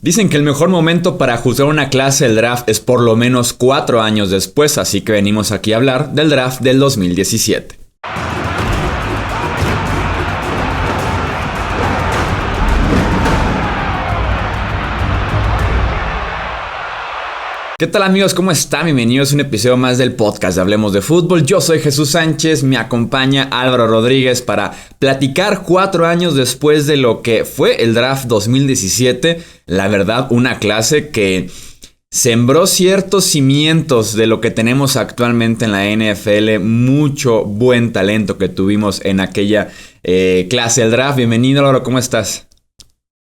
Dicen que el mejor momento para juzgar una clase del draft es por lo menos 4 años después, así que venimos aquí a hablar del draft del 2017. ¿Qué tal amigos? ¿Cómo están? Bienvenidos a un episodio más del podcast de Hablemos de Fútbol. Yo soy Jesús Sánchez, me acompaña Álvaro Rodríguez para platicar 4 años después de lo que fue el draft 2017. La verdad, una clase que sembró ciertos cimientos de lo que tenemos actualmente en la NFL. Mucho buen talento que tuvimos en aquella clase del draft. Bienvenido Álvaro, ¿cómo estás?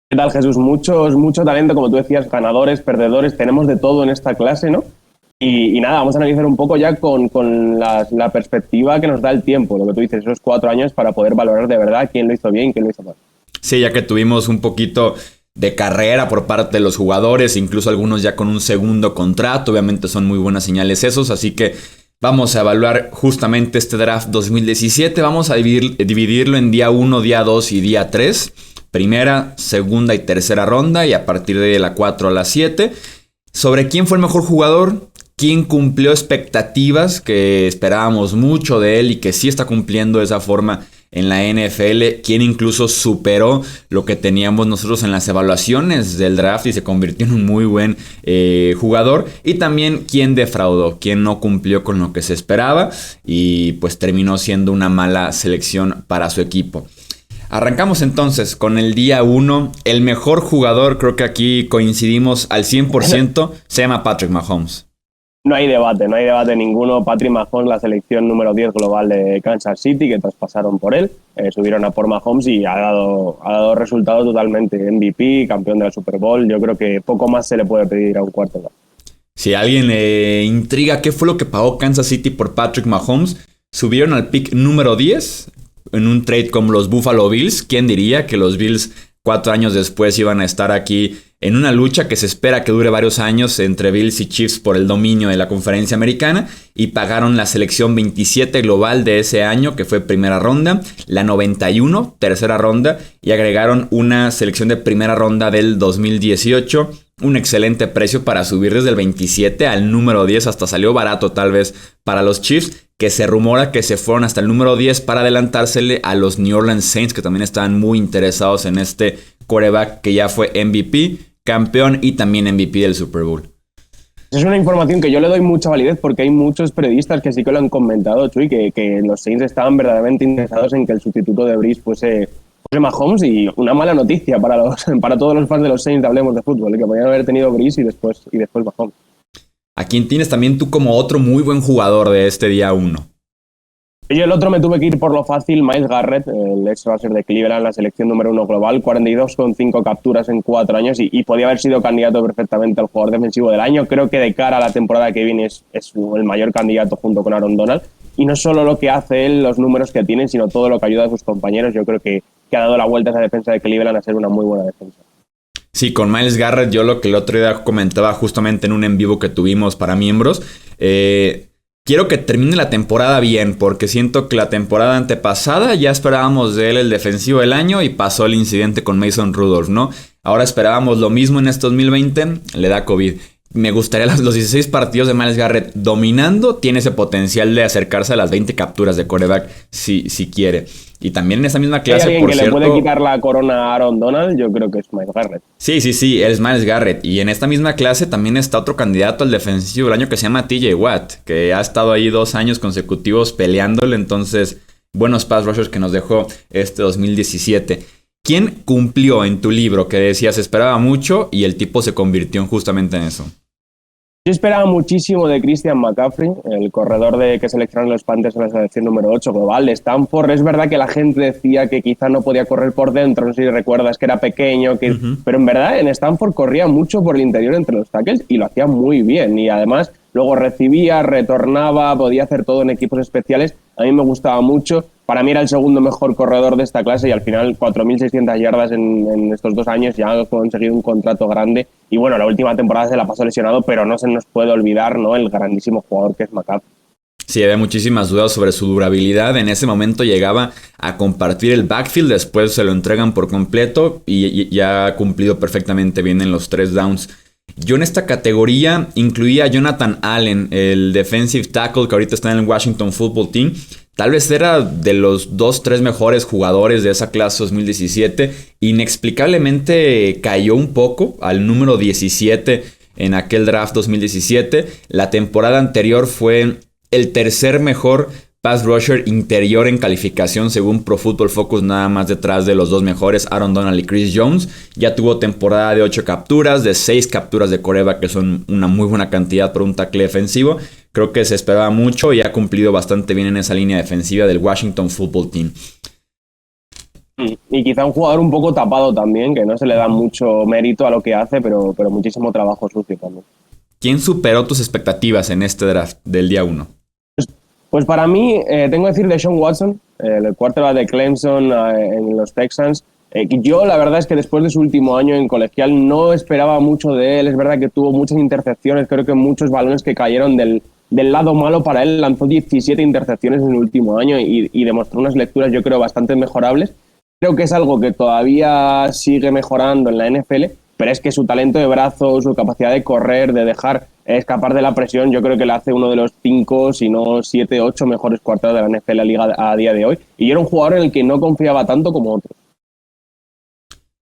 ¿Qué tal, Jesús? Mucho talento, como tú decías, ganadores, perdedores, tenemos de todo en esta clase, ¿no? Y nada, vamos a analizar un poco ya con la perspectiva que nos da el tiempo, lo que tú dices, esos 4 años para poder valorar de verdad quién lo hizo bien y quién lo hizo mal. Sí, ya que tuvimos un poquito de carrera por parte de los jugadores, incluso algunos ya con un segundo contrato, obviamente son muy buenas señales esos, así que vamos a evaluar justamente este draft 2017, vamos a dividirlo en día 1, día 2 y día 3. Primera, segunda y tercera ronda y a partir de la 4 a la 7. Sobre quién fue el mejor jugador, quién cumplió expectativas que esperábamos mucho de él y que sí está cumpliendo de esa forma en la NFL. Quién incluso superó lo que teníamos nosotros en las evaluaciones del draft y se convirtió en un muy buen jugador. Y también quién defraudó, quién no cumplió con lo que se esperaba y pues terminó siendo una mala selección para su equipo. Arrancamos entonces con el día 1. El mejor jugador, creo que aquí coincidimos al 100%, se llama Patrick Mahomes. No hay debate ninguno. Patrick Mahomes, la selección número 10 global de Kansas City, que traspasaron por él, subieron a por Mahomes y ha dado resultados totalmente. MVP, campeón de la Super Bowl. Yo creo que poco más se le puede pedir a un quarterback. Si a alguien le intriga qué fue lo que pagó Kansas City por Patrick Mahomes, subieron al pick número 10 en un trade con los Buffalo Bills. ¿Quién diría que los Bills 4 años después iban a estar aquí en una lucha que se espera que dure varios años entre Bills y Chiefs por el dominio de la conferencia americana? Y pagaron la selección 27 global de ese año, que fue primera ronda, la 91, tercera ronda, y agregaron una selección de primera ronda del 2018. Un excelente precio para subir desde el 27 al número 10, hasta salió barato tal vez para los Chiefs, que se rumora que se fueron hasta el número 10 para adelantársele a los New Orleans Saints, que también estaban muy interesados en este quarterback que ya fue MVP, campeón y también MVP del Super Bowl. Es una información que yo le doy mucha validez porque hay muchos periodistas que sí que lo han comentado, Chuy, que los Saints estaban verdaderamente interesados en que el sustituto de Brees fuese Mahomes, y una mala noticia para todos los fans de los Saints de Hablemos de Fútbol, que podrían haber tenido Brees y después Mahomes. ¿A quién tienes también tú como otro muy buen jugador de este día 1? Yo el otro me tuve que ir por lo fácil, Myles Garrett, el ex rusher de Cleveland, la selección número 1 global, 42,5 capturas en 4 años y podía haber sido candidato perfectamente al jugador defensivo del año. Creo que de cara a la temporada que viene es el mayor candidato junto con Aaron Donald. Y no solo lo que hace él, los números que tiene, sino todo lo que ayuda a sus compañeros. Yo creo que ha dado la vuelta a esa defensa de Cleveland a ser una muy buena defensa. Sí, con Myles Garrett, yo lo que el otro día comentaba justamente en un en vivo que tuvimos para miembros, quiero que termine la temporada bien, porque siento que la temporada antepasada ya esperábamos de él el defensivo del año y pasó el incidente con Mason Rudolph, ¿no? Ahora esperábamos lo mismo en este 2020, le da COVID. Me gustaría los 16 partidos de Myles Garrett dominando, tiene ese potencial de acercarse a las 20 capturas de quarterback si quiere. Y también en esa misma clase, por cierto, le puede quitar la corona a Aaron Donald, yo creo que es Myles Garrett. Sí, él es Myles Garrett. Y en esta misma clase también está otro candidato al defensivo del año que se llama TJ Watt, que ha estado ahí 2 años consecutivos peleándole. Entonces, buenos pass rushers que nos dejó este 2017. ¿Quién cumplió en tu libro que decías esperaba mucho y el tipo se convirtió justamente en eso? Yo esperaba muchísimo de Christian McCaffrey, el corredor que seleccionaron los Panthers en la selección número 8 global de Stanford. Es verdad que la gente decía que quizá no podía correr por dentro, no sé si recuerdas que era pequeño, pero en verdad en Stanford corría mucho por el interior entre los tackles y lo hacía muy bien. Y además luego recibía, retornaba, podía hacer todo en equipos especiales. A mí me gustaba mucho. Para mí era el segundo mejor corredor de esta clase y al final 4.600 yardas en estos 2 años, ya ha conseguido un contrato grande. Y bueno, la última temporada se la pasó lesionado, pero no se nos puede olvidar, ¿no?, el grandísimo jugador que es McCaffrey. Sí, había muchísimas dudas sobre su durabilidad. En ese momento llegaba a compartir el backfield, después se lo entregan por completo y ya ha cumplido perfectamente bien en los 3 downs. Yo en esta categoría incluía a Jonathan Allen, el defensive tackle que ahorita está en el Washington Football Team. Tal vez era de los 2-3 mejores jugadores de esa clase 2017. Inexplicablemente cayó un poco al número 17 en aquel draft 2017. La temporada anterior fue el tercer mejor pass rusher interior en calificación según Pro Football Focus, nada más detrás de los dos mejores, Aaron Donald y Chris Jones. Ya tuvo temporada de 8 capturas, de 6 capturas de quarterback, que son una muy buena cantidad para un tackle defensivo. Creo que se esperaba mucho y ha cumplido bastante bien en esa línea defensiva del Washington Football Team. Y quizá un jugador un poco tapado también, que no se le da mucho mérito a lo que hace, pero muchísimo trabajo sucio también. ¿Quién superó tus expectativas en este draft del día 1? Pues para mí, tengo que decir de Sean Watson, el quarterback de Clemson en los Texans. Yo la verdad es que después de su último año en colegial no esperaba mucho de él. Es verdad que tuvo muchas intercepciones, creo que muchos balones que cayeron del lado malo para él. Lanzó 17 intercepciones en el último año y demostró unas lecturas yo creo bastante mejorables. Creo que es algo que todavía sigue mejorando en la NFL, pero es que su talento de brazo, su capacidad de correr, de dejar escapar de la presión, yo creo que le hace uno de los 5, si no 7, 8 mejores quarterbacks de la NFL liga a día de hoy. Y era un jugador en el que no confiaba tanto como otros.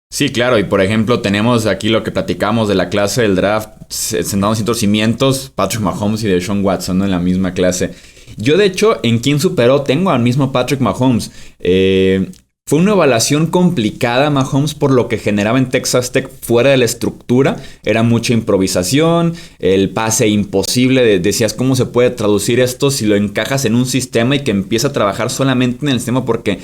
Sí, claro, y por ejemplo tenemos aquí lo que platicamos de la clase del draft, sentados en ciertos cimientos, Patrick Mahomes y Deshaun Watson, ¿no? En la misma clase. Yo de hecho, en quien superó, tengo al mismo Patrick Mahomes. Fue una evaluación complicada Mahomes por lo que generaba en Texas Tech fuera de la estructura. Era mucha improvisación, el pase imposible. Decías, ¿cómo se puede traducir esto si lo encajas en un sistema y que empieza a trabajar solamente en el sistema? Porque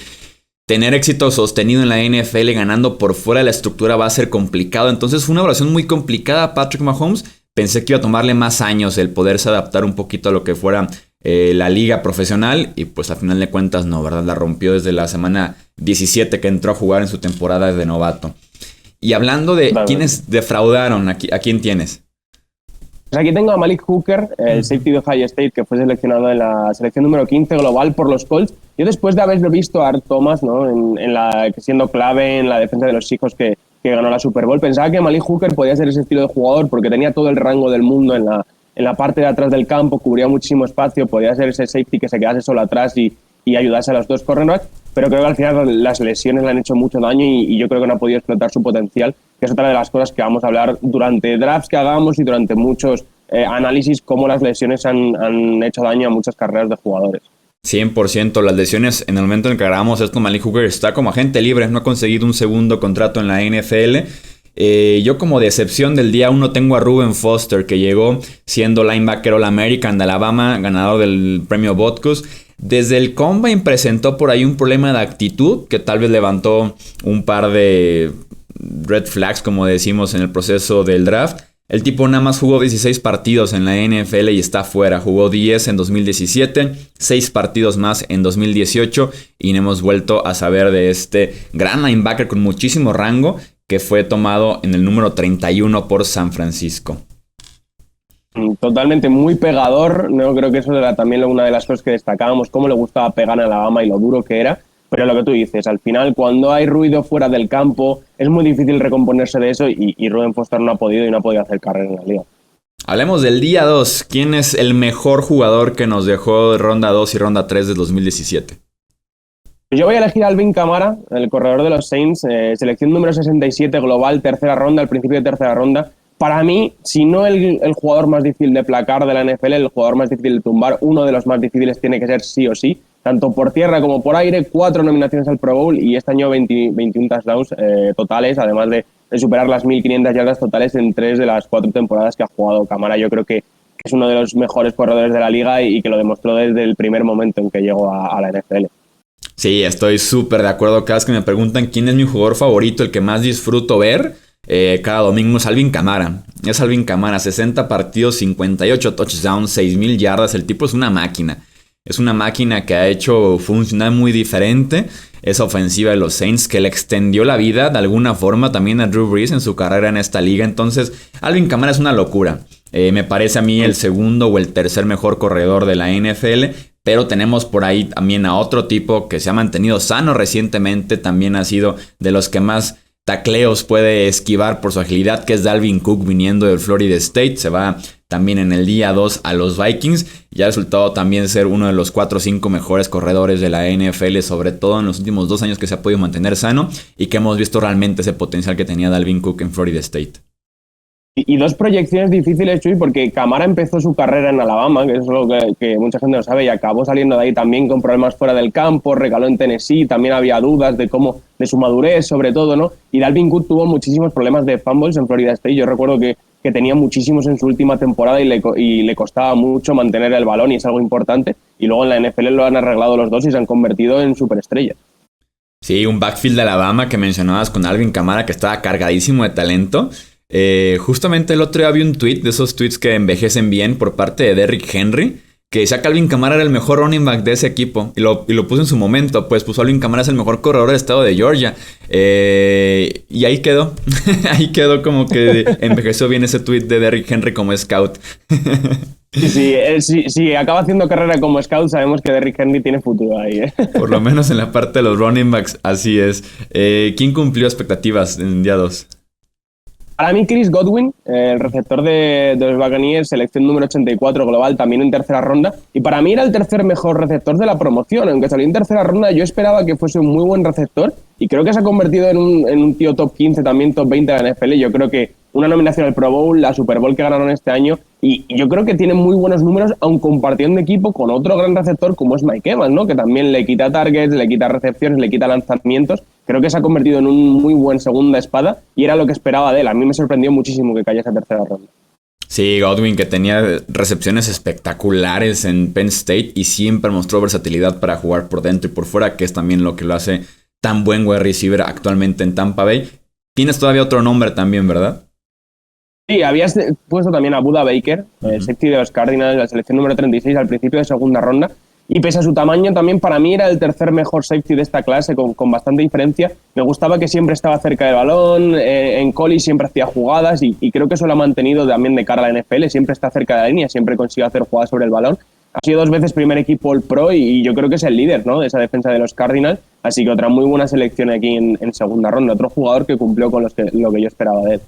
tener éxito sostenido en la NFL ganando por fuera de la estructura va a ser complicado. Entonces fue una evaluación muy complicada a Patrick Mahomes. Pensé que iba a tomarle más años el poderse adaptar un poquito a lo que fuera la liga profesional. Y pues a final de cuentas no, ¿verdad? La rompió desde la semana 17 que entró a jugar en su temporada de novato. Y hablando de quienes defraudaron, ¿a quién tienes? Pues aquí tengo a Malik Hooker, el safety de Ohio State, que fue seleccionado en la selección número 15 global por los Colts. Yo después de haberlo visto a Art Thomas, ¿no? Siendo clave en la defensa de los Seahawks que ganó la Super Bowl, pensaba que Malik Hooker podía ser ese estilo de jugador porque tenía todo el rango del mundo en la parte de atrás del campo, cubría muchísimo espacio, podía ser ese safety que se quedase solo atrás y ayudase a los dos cornerbacks. Pero creo que al final las lesiones le han hecho mucho daño y yo creo que no ha podido explotar su potencial, que es otra de las cosas que vamos a hablar durante drafts que hagamos y durante muchos análisis, cómo las lesiones han hecho daño a muchas carreras de jugadores. 100%, las lesiones en el momento en el que grabamos esto, Malik Hooker está como agente libre, no ha conseguido un segundo contrato en la NFL. Yo como decepción del día 1 tengo a Reuben Foster, que llegó siendo linebacker All-American de Alabama, ganador del premio Butkus. Desde el Combine presentó por ahí un problema de actitud que tal vez levantó un par de red flags, como decimos en el proceso del draft. El tipo nada más jugó 16 partidos en la NFL y está fuera. Jugó 10 en 2017, 6 partidos más en 2018 y no hemos vuelto a saber de este gran linebacker con muchísimo rango que fue tomado en el número 31 por San Francisco. Totalmente muy pegador, no creo que eso era también una de las cosas que destacábamos, cómo le gustaba pegar a Alabama y lo duro que era, pero lo que tú dices, al final cuando hay ruido fuera del campo es muy difícil recomponerse de eso y Reuben Foster no ha podido hacer carrera en la liga. Hablemos del día 2, ¿quién es el mejor jugador que nos dejó ronda 2 y ronda 3 de 2017? Yo voy a elegir a Alvin Kamara, el corredor de los Saints, selección número 67 global, tercera ronda, al principio de tercera ronda. Para mí, si no el jugador más difícil de placar de la NFL, el jugador más difícil de tumbar, uno de los más difíciles tiene que ser sí o sí, tanto por tierra como por aire, 4 nominaciones al Pro Bowl y este año 21 touchdowns totales, además de superar las 1.500 yardas totales en 3 de las 4 temporadas que ha jugado Kamara. Yo creo que es uno de los mejores corredores de la liga y que lo demostró desde el primer momento en que llegó a la NFL. Sí, estoy súper de acuerdo. Cada vez que me preguntan quién es mi jugador favorito, el que más disfruto ver, cada domingo es Alvin Kamara. Es Alvin Kamara, 60 partidos, 58 touchdowns, 6,000 yardas. El tipo es una máquina. Es una máquina que ha hecho funcionar muy diferente esa ofensiva de los Saints, que le extendió la vida de alguna forma también a Drew Brees en su carrera en esta liga. Entonces, Alvin Kamara es una locura. Me parece a mí el segundo o el tercer mejor corredor de la NFL. Pero tenemos por ahí también a otro tipo que se ha mantenido sano recientemente. También ha sido de los que más tacleos puede esquivar por su agilidad, que es Dalvin Cook, viniendo del Florida State. Se va también en el día 2 a los Vikings y ha resultado también ser uno de los 4 o 5 mejores corredores de la NFL, sobre todo en los últimos 2 años, que se ha podido mantener sano y que hemos visto realmente ese potencial que tenía Dalvin Cook en Florida State. Y 2 proyecciones difíciles, Chuy, porque Kamara empezó su carrera en Alabama, que es lo que mucha gente no sabe, y acabó saliendo de ahí también con problemas fuera del campo, recaló en Tennessee, también había dudas de su madurez, sobre todo, ¿no? Y Dalvin Cook tuvo muchísimos problemas de fumbles en Florida State. Yo recuerdo que tenía muchísimos en su última temporada y le costaba mucho mantener el balón, y es algo importante. Y luego en la NFL lo han arreglado los dos y se han convertido en superestrellas. Sí, un backfield de Alabama que mencionabas con Alvin Kamara, que estaba cargadísimo de talento. Justamente el otro día vi un tweet, de esos tweets que envejecen bien, por parte de Derrick Henry, que decía que Alvin Kamara era el mejor running back de ese equipo. Y lo puso en su momento, pues puso Alvin Kamara es el mejor corredor del estado de Georgia. Y ahí quedó. Ahí quedó, como que envejeció bien ese tweet de Derrick Henry como scout. Sí, acaba haciendo carrera como scout, sabemos que Derrick Henry tiene futuro ahí, ¿eh? Por lo menos en la parte de los running backs, así es. ¿Quién cumplió expectativas en día 2? Para mí, Chris Godwin, el receptor de los Buccaneers, selección número 84 global, también en tercera ronda. Y para mí era el tercer mejor receptor de la promoción. Aunque salió en tercera ronda, yo esperaba que fuese un muy buen receptor. Y creo que se ha convertido en un tío top 15, también top 20 de la NFL. Yo creo que una nominación al Pro Bowl, la Super Bowl que ganaron este año. Y yo creo que tiene muy buenos números, aun compartiendo equipo con otro gran receptor como es Mike Evans, ¿no? Que también le quita targets, le quita recepciones, le quita lanzamientos. Creo que se ha convertido en un muy buen segunda espada y era lo que esperaba de él. A mí me sorprendió muchísimo que cayese a tercera ronda. Sí, Godwin, que tenía recepciones espectaculares en Penn State y siempre mostró versatilidad para jugar por dentro y por fuera, que es también lo que lo hace tan buen wide receiver actualmente en Tampa Bay. Tienes todavía otro nombre también, ¿verdad? Sí, habías puesto también a Buda Baker, el safety de los Cardinals, la selección número 36 al principio de segunda ronda. Y pese a su tamaño, también para mí era el tercer mejor safety de esta clase, con bastante diferencia. Me gustaba que siempre estaba cerca del balón, en college siempre hacía jugadas y creo que eso lo ha mantenido también de cara a la NFL. Siempre está cerca de la línea, siempre consigue hacer jugadas sobre el balón. Ha sido 2 veces primer equipo All-Pro y yo creo que es el líder, ¿no?, de esa defensa de los Cardinals. Así que otra muy buena selección aquí en segunda ronda. Otro jugador que cumplió con lo que yo esperaba de él.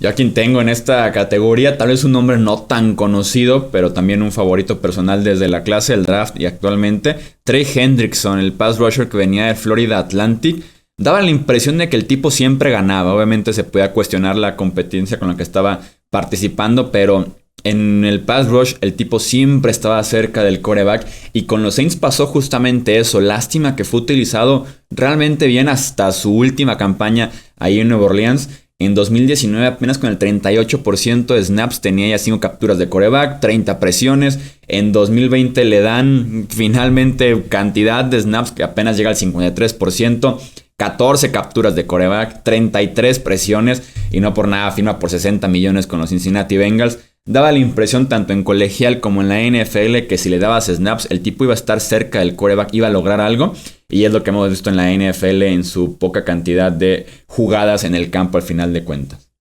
Yo a quien tengo en esta categoría, tal vez un nombre no tan conocido, pero también un favorito personal desde la clase del draft y actualmente, Trey Hendrickson, el pass rusher que venía de Florida Atlantic. Daba la impresión de que el tipo siempre ganaba. Obviamente se podía cuestionar la competencia con la que estaba participando, pero en el pass rush el tipo siempre estaba cerca del quarterback y con los Saints pasó justamente eso. Lástima que fue utilizado realmente bien hasta su última campaña ahí en Nueva Orleans. En 2019 apenas con el 38% de snaps tenía ya 5 capturas de quarterback, 30 presiones. En 2020 le dan finalmente cantidad de snaps que apenas llega al 53%. 14 capturas de quarterback, 33 presiones y no por nada firma por 60 millones con los Cincinnati Bengals. Daba la impresión tanto en colegial como en la NFL que si le dabas snaps el tipo iba a estar cerca del quarterback, iba a lograr algo. Y es lo que hemos visto en la NFL en su poca cantidad de jugadas en el campo al final de cuentas.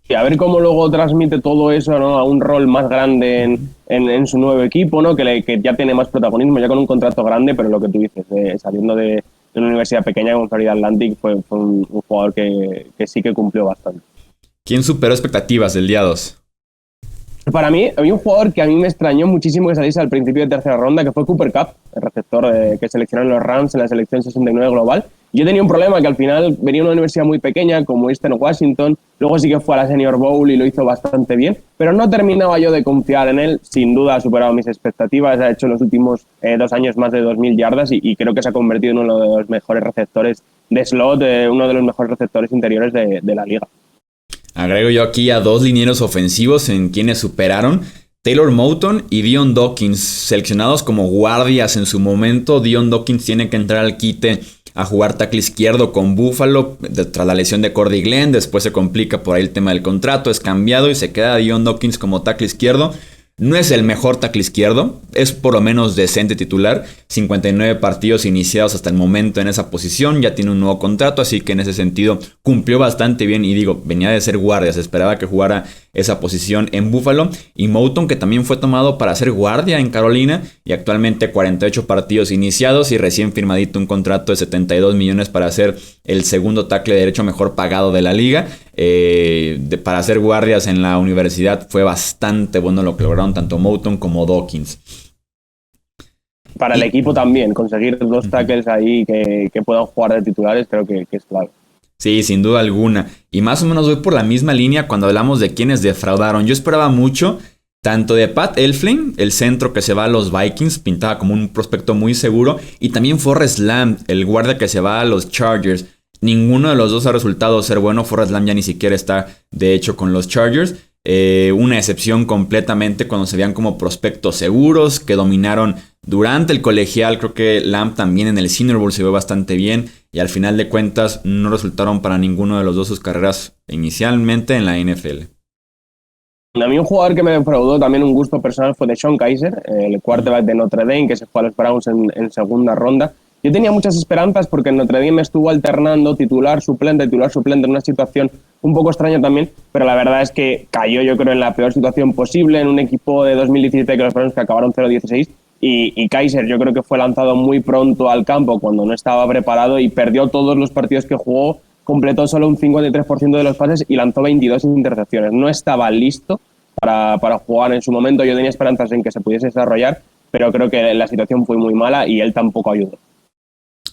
Y a ver cómo luego transmite todo eso, ¿no?, a un rol más grande en su nuevo equipo, ¿no?, que ya tiene más protagonismo, ya con un contrato grande, pero lo que tú dices, saliendo de una universidad pequeña como Florida Atlantic, fue un jugador que sí que cumplió bastante. ¿Quién superó expectativas del día 2? Para mí, había un jugador que a mí me extrañó muchísimo que saliese al principio de tercera ronda, que fue Cooper Kupp, el receptor que seleccionaron los Rams en la selección 69 global. Yo tenía un problema que al final venía de una universidad muy pequeña como Eastern Washington, luego sí que fue a la Senior Bowl y lo hizo bastante bien, pero no terminaba yo de confiar en él. Sin duda ha superado mis expectativas, ha hecho en los últimos 2 años más de 2.000 yardas y creo que se ha convertido en uno de los mejores receptores de slot, uno de los mejores receptores interiores de la liga. Agrego yo aquí a 2 linieros ofensivos en quienes superaron. Taylor Moton y Dion Dawkins, seleccionados como guardias en su momento. Dion Dawkins tiene que entrar al quite a jugar tackle izquierdo con Buffalo tras la lesión de Cordy Glenn. Después se complica por ahí el tema del contrato, es cambiado y se queda Dion Dawkins como tackle izquierdo. No es el mejor tackle izquierdo, es por lo menos decente titular. 59 partidos iniciados hasta el momento en esa posición, ya tiene un nuevo contrato, así que en ese sentido cumplió bastante bien. Y digo, venía de ser guardia, se esperaba que jugara esa posición en Buffalo. Y Moton, que también fue tomado para ser guardia en Carolina, y actualmente 48 partidos iniciados y recién firmadito un contrato de 72 millones para ser el segundo tackle derecho mejor pagado de la liga. Para hacer guardias en la universidad fue bastante bueno lo que lograron tanto Moton como Dawkins. Para el equipo también, conseguir dos tackles ahí que puedan jugar de titulares creo que es clave. Sí, sin duda alguna. Y más o menos voy por la misma línea cuando hablamos de quienes defraudaron. Yo esperaba mucho tanto de Pat Elflein, el centro que se va a los Vikings, pintaba como un prospecto muy seguro, y también Forrest Lamb, el guardia que se va a los Chargers. Ninguno de los dos ha resultado ser bueno. Forrest Lamb ya ni siquiera está, de hecho, con los Chargers. Una excepción completamente cuando se veían como prospectos seguros que dominaron durante el colegial. Creo que Lamb también en el Senior Bowl se ve bastante bien. Y al final de cuentas no resultaron para ninguno de los dos sus carreras inicialmente en la NFL. A mí un jugador que me defraudó también un gusto personal fue DeShone Kizer, el quarterback de Notre Dame que se fue a los Browns en segunda ronda. Yo tenía muchas esperanzas porque en Notre Dame estuvo alternando titular, suplente en una situación un poco extraña también, pero la verdad es que cayó yo creo en la peor situación posible en un equipo de 2017 que los Browns que acabaron 0-16 y Kizer yo creo que fue lanzado muy pronto al campo cuando no estaba preparado y perdió todos los partidos que jugó, completó solo un 53% de los pases y lanzó 22 intercepciones. No estaba listo para jugar en su momento. Yo tenía esperanzas en que se pudiese desarrollar, pero creo que la situación fue muy mala y él tampoco ayudó.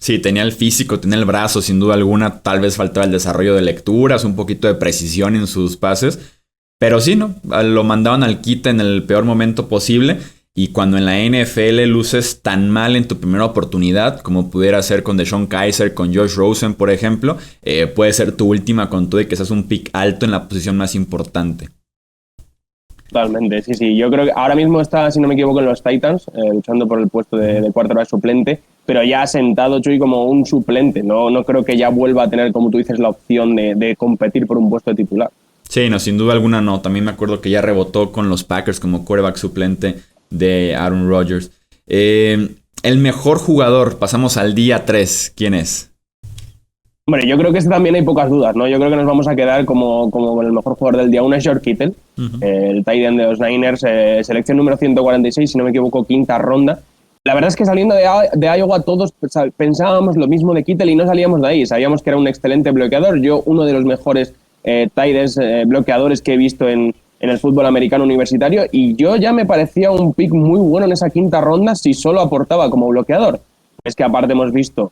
Sí, tenía el físico, tenía el brazo, sin duda alguna. Tal vez faltaba el desarrollo de lecturas, un poquito de precisión en sus pases. Pero sí, ¿no? Lo mandaban al quite en el peor momento posible. Y cuando en la NFL luces tan mal en tu primera oportunidad, como pudiera ser con DeShone Kizer, con Josh Rosen, por ejemplo, puede ser tu última con todo y que seas un pick alto en la posición más importante. Totalmente, sí. Yo creo que ahora mismo está, si no me equivoco, en los Titans, luchando por el puesto de quarterback suplente, pero ya ha sentado Chuy como un suplente. No creo que ya vuelva a tener, como tú dices, la opción de competir por un puesto de titular. Sí, no, sin duda alguna no. También me acuerdo que ya rebotó con los Packers como quarterback suplente de Aaron Rodgers. El mejor jugador, pasamos al día 3. ¿Quién es? Hombre, yo creo que también hay pocas dudas, ¿no? Yo creo que nos vamos a quedar como el mejor jugador del día. Uno es George Kittle, el tight end de los Niners, selección número 146, si no me equivoco, quinta ronda. La verdad es que saliendo de Iowa todos pensábamos lo mismo de Kittle y no salíamos de ahí. Sabíamos que era un excelente bloqueador. Yo, uno de los mejores tight ends bloqueadores que he visto en el fútbol americano universitario, y yo ya me parecía un pick muy bueno en esa quinta ronda si solo aportaba como bloqueador. Es que aparte hemos visto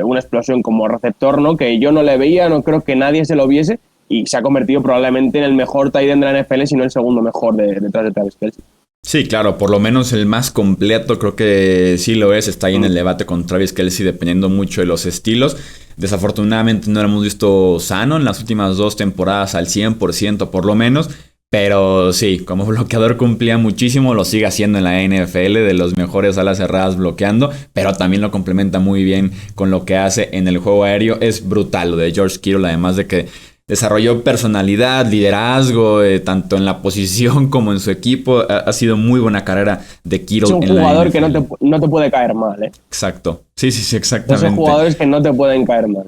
una explosión como receptor, ¿no? Que yo no le veía, no creo que nadie se lo viese, y se ha convertido probablemente en el mejor tight end de la NFL, si no el segundo mejor detrás de Travis Kelce. Sí, claro, por lo menos el más completo creo que sí lo es. Está ahí en el debate con Travis Kelce, dependiendo mucho de los estilos. Desafortunadamente no lo hemos visto sano en las últimas 2 temporadas al 100% por lo menos. Pero sí, como bloqueador cumplía muchísimo, lo sigue haciendo en la NFL, de los mejores alas cerradas bloqueando, pero también lo complementa muy bien con lo que hace en el juego aéreo. Es brutal lo de George Kittle, además de que desarrolló personalidad, liderazgo, tanto en la posición como en su equipo. Ha sido muy buena carrera de Kittle. Es un jugador que no te puede caer mal, ¿eh? Exacto, sí, exactamente. Esos jugadores que no te pueden caer mal.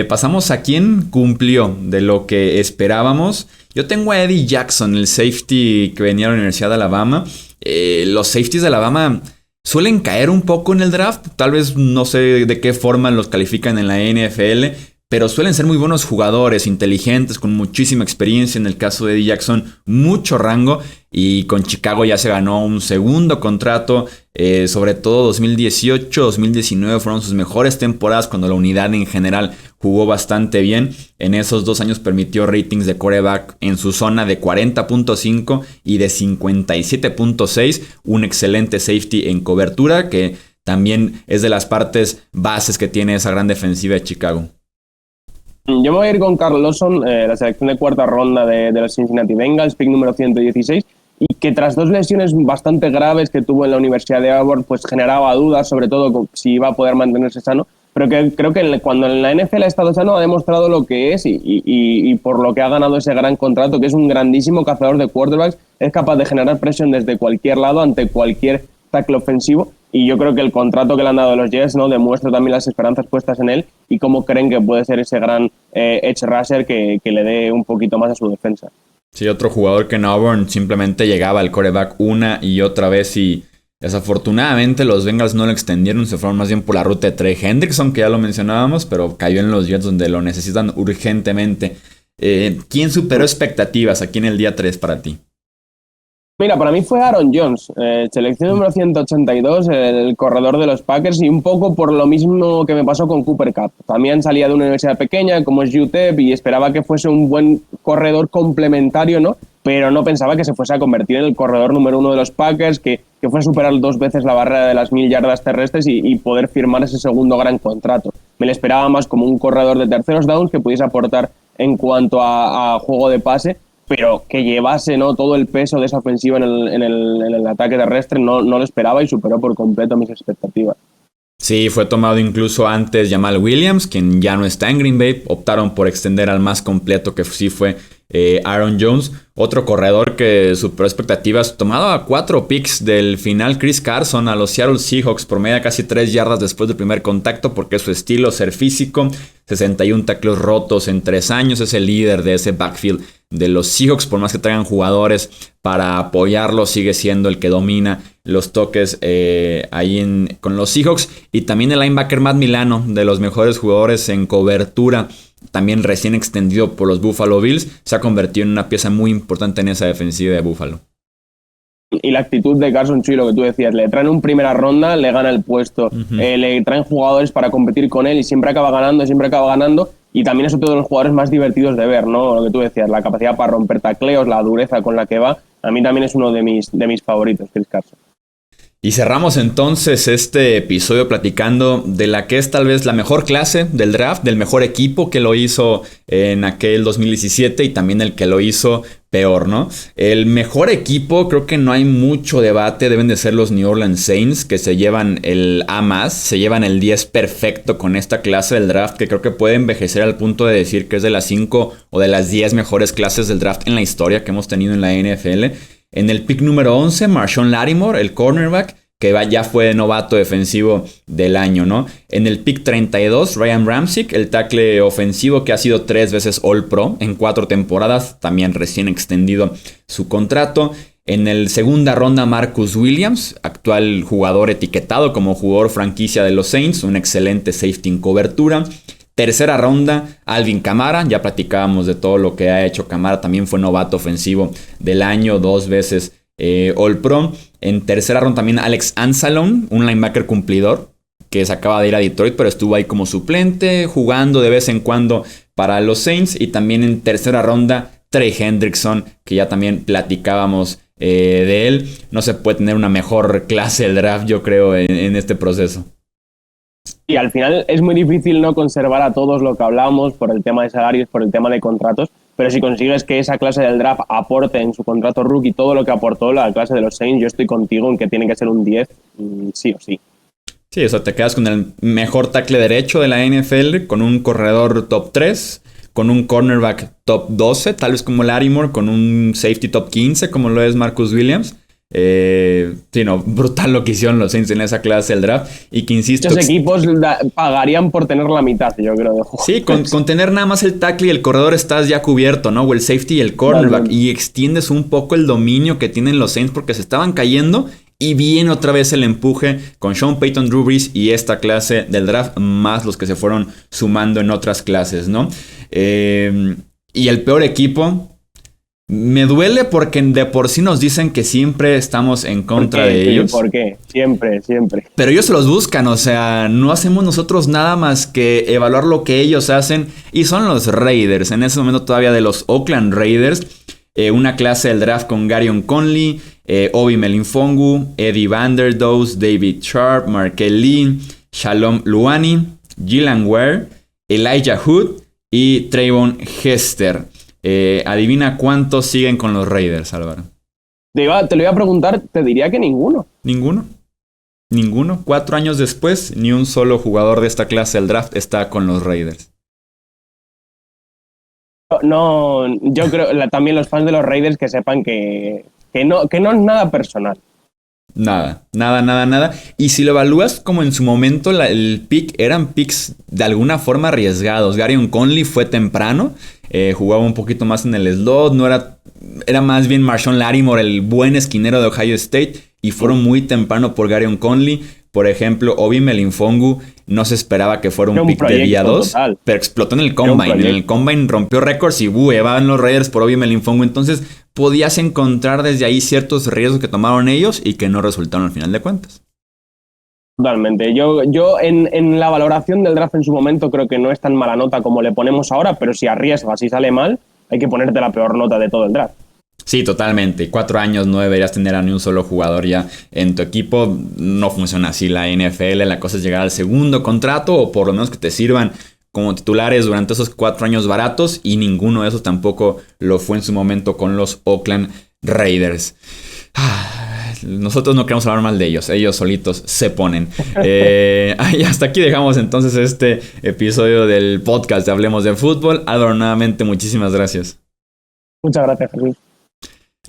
Pasamos a quién cumplió de lo que esperábamos. Yo tengo a Eddie Jackson, el safety que venía a la Universidad de Alabama. Los safeties de Alabama suelen caer un poco en el draft. Tal vez no sé de qué forma los califican en la NFL, pero suelen ser muy buenos jugadores, inteligentes, con muchísima experiencia. En el caso de Eddie Jackson, mucho rango. Y con Chicago ya se ganó un segundo contrato. Sobre todo 2018, 2019 fueron sus mejores temporadas, cuando la unidad en general jugó bastante bien. En esos 2 años permitió ratings de quarterback en su zona de 40.5 y de 57.6. Un excelente safety en cobertura, que también es de las partes bases que tiene esa gran defensiva de Chicago. Yo me voy a ir con Carl Lawson, la selección de cuarta ronda de los Cincinnati Bengals, pick número 116, y que tras 2 lesiones bastante graves que tuvo en la Universidad de Auburn, pues generaba dudas, sobre todo si iba a poder mantenerse sano, pero que creo que cuando en la NFL ha estado sano ha demostrado lo que es y por lo que ha ganado ese gran contrato, que es un grandísimo cazador de quarterbacks, es capaz de generar presión desde cualquier lado ante cualquier tackle ofensivo, y yo creo que el contrato que le han dado los Jets, ¿no?, demuestra también las esperanzas puestas en él y cómo creen que puede ser ese gran edge rusher que le dé un poquito más a su defensa. Sí, otro jugador que en Auburn simplemente llegaba al quarterback una y otra vez y desafortunadamente los Bengals no lo extendieron, se fueron más bien por la ruta de Trey Hendrickson, que ya lo mencionábamos, pero cayó en los Jets donde lo necesitan urgentemente. ¿Quién superó expectativas aquí en el día 3 para ti? Mira, para mí fue Aaron Jones, selección número 182, el corredor de los Packers, y un poco por lo mismo que me pasó con Cooper Kupp. También salía de una universidad pequeña como es UTEP y esperaba que fuese un buen corredor complementario, ¿no? Pero no pensaba que se fuese a convertir en el corredor número 1 de los Packers, que fue a superar 2 veces la barrera de las 1000 yardas terrestres y poder firmar ese segundo gran contrato. Me lo esperaba más como un corredor de terceros downs que pudiese aportar en cuanto a juego de pase, pero que llevase, ¿no?, todo el peso de esa ofensiva en el ataque terrestre no lo esperaba y superó por completo mis expectativas. Sí, fue tomado incluso antes Jamal Williams, quien ya no está en Green Bay. Optaron por extender al más completo, que sí fue Aaron Jones. Otro corredor que superó expectativas, tomado a 4 picks del final, Chris Carson, a los Seattle Seahawks, promedia casi 3 yardas después del primer contacto, porque es su estilo, ser físico. 61 tackles rotos en 3 años, es el líder de ese backfield de los Seahawks. Por más que traigan jugadores para apoyarlo, sigue siendo el que domina los toques ahí con los Seahawks. Y también el linebacker Matt Milano, de los mejores jugadores en cobertura, también recién extendido por los Buffalo Bills, se ha convertido en una pieza muy importante en esa defensiva de Buffalo. Y la actitud de Carson Wentz, lo que tú decías, le traen un primera ronda, le gana el puesto, le traen jugadores para competir con él y siempre acaba ganando, y también es otro de los jugadores más divertidos de ver, ¿no? Lo que tú decías, la capacidad para romper tacleos, la dureza con la que va, a mí también es uno de mis favoritos, Chris Carson. Y cerramos entonces este episodio platicando de la que es tal vez la mejor clase del draft, del mejor equipo que lo hizo en aquel 2017 y también el que lo hizo peor, ¿no? El mejor equipo, creo que no hay mucho debate, deben de ser los New Orleans Saints, que se llevan el A+, se llevan el 10 perfecto con esta clase del draft, que creo que puede envejecer al punto de decir que es de las 5 o de las 10 mejores clases del draft en la historia que hemos tenido en la NFL. En el pick número 11, Marshawn Lattimore, el cornerback, que ya fue novato defensivo del año, ¿no? En el pick 32, Ryan Ramczyk, el tackle ofensivo que ha sido 3 veces All-Pro en 4 temporadas, también recién extendido su contrato. En el segunda ronda, Marcus Williams, actual jugador etiquetado como jugador franquicia de los Saints, un excelente safety en cobertura. Tercera ronda, Alvin Kamara, ya platicábamos de todo lo que ha hecho Kamara, también fue novato ofensivo del año, 2 veces All-Pro. En tercera ronda también Alex Anzalone, un linebacker cumplidor, que se acaba de ir a Detroit, pero estuvo ahí como suplente, jugando de vez en cuando para los Saints. Y también en tercera ronda, Trey Hendrickson, que ya también platicábamos de él. No se puede tener una mejor clase del draft, yo creo, en este proceso. Y al final es muy difícil no conservar a todos lo que hablamos por el tema de salarios, por el tema de contratos, pero si consigues que esa clase del draft aporte en su contrato rookie todo lo que aportó la clase de los Saints, yo estoy contigo en que tiene que ser un 10, sí o sí. Sí, o sea, te quedas con el mejor tackle derecho de la NFL, con un corredor top 3, con un cornerback top 12, tal vez como Lattimore, con un safety top 15, como lo es Marcus Williams. Sí, no, brutal lo que hicieron los Saints en esa clase del draft. Y que insisto, muchos equipos pagarían por tener la mitad, yo creo, de juego. Sí, con tener nada más el tackle y el corredor estás ya cubierto, ¿no? O el safety y el cornerback. Vale. Y extiendes un poco el dominio que tienen los Saints porque se estaban cayendo. Y viene otra vez el empuje con Sean Payton, Drew Brees y esta clase del draft, más los que se fueron sumando en otras clases, ¿no? Y el peor equipo, me duele porque de por sí nos dicen que siempre estamos en contra de ellos. ¿Por qué? Siempre. Pero ellos se los buscan, o sea, no hacemos nosotros nada más que evaluar lo que ellos hacen. Y son los Raiders, en ese momento todavía de los Oakland Raiders. Una clase del draft con Garion Conley, Obi Melinfongu, Eddie Vanderdoes, David Sharp, Markel Lee, Shalom Luani, Jalen Ware, Elijah Hood y Trayvon Hester. Adivina cuántos siguen con los Raiders, Álvaro. Te lo iba a preguntar, te diría que ninguno. ¿Ninguno? Ninguno. 4 años después, ni un solo jugador de esta clase del draft está con los Raiders. No, yo creo también los fans de los Raiders que sepan que no es nada personal. Nada. Y si lo evalúas como en su momento, el pick eran picks de alguna forma arriesgados. Gareon Conley fue temprano, jugaba un poquito más en el slot, era más bien Marshawn Lattimore, el buen esquinero de Ohio State, y fueron muy temprano por Gareon Conley. Por ejemplo, Obi Melifonwu no se esperaba que fuera un pick de día 2, pero explotó en el Combine. En el Combine rompió récords y llevaban los Raiders por Obi Melifonwu. Entonces podías encontrar desde ahí ciertos riesgos que tomaron ellos y que no resultaron al final de cuentas. Totalmente. Yo en la valoración del draft en su momento creo que no es tan mala nota como le ponemos ahora, pero si arriesgas y sale mal, hay que ponerte la peor nota de todo el draft. Sí, totalmente. 4 años no deberías tener a ni un solo jugador ya en tu equipo. No funciona así la NFL. La cosa es llegar al segundo contrato o por lo menos que te sirvan como titulares durante esos 4 años baratos, y ninguno de esos tampoco lo fue en su momento con los Oakland Raiders. Nosotros no queremos hablar mal de ellos solitos se ponen. Y hasta aquí dejamos entonces este episodio del podcast de Hablemos de Fútbol. Álvaro, nuevamente muchísimas gracias. Muchas gracias, Jesús.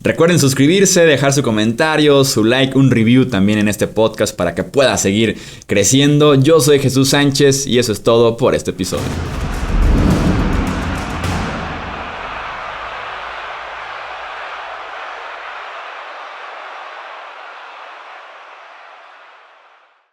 Recuerden suscribirse, dejar su comentario, su like, un review también en este podcast para que pueda seguir creciendo. Yo soy Jesús Sánchez y eso es todo por este episodio.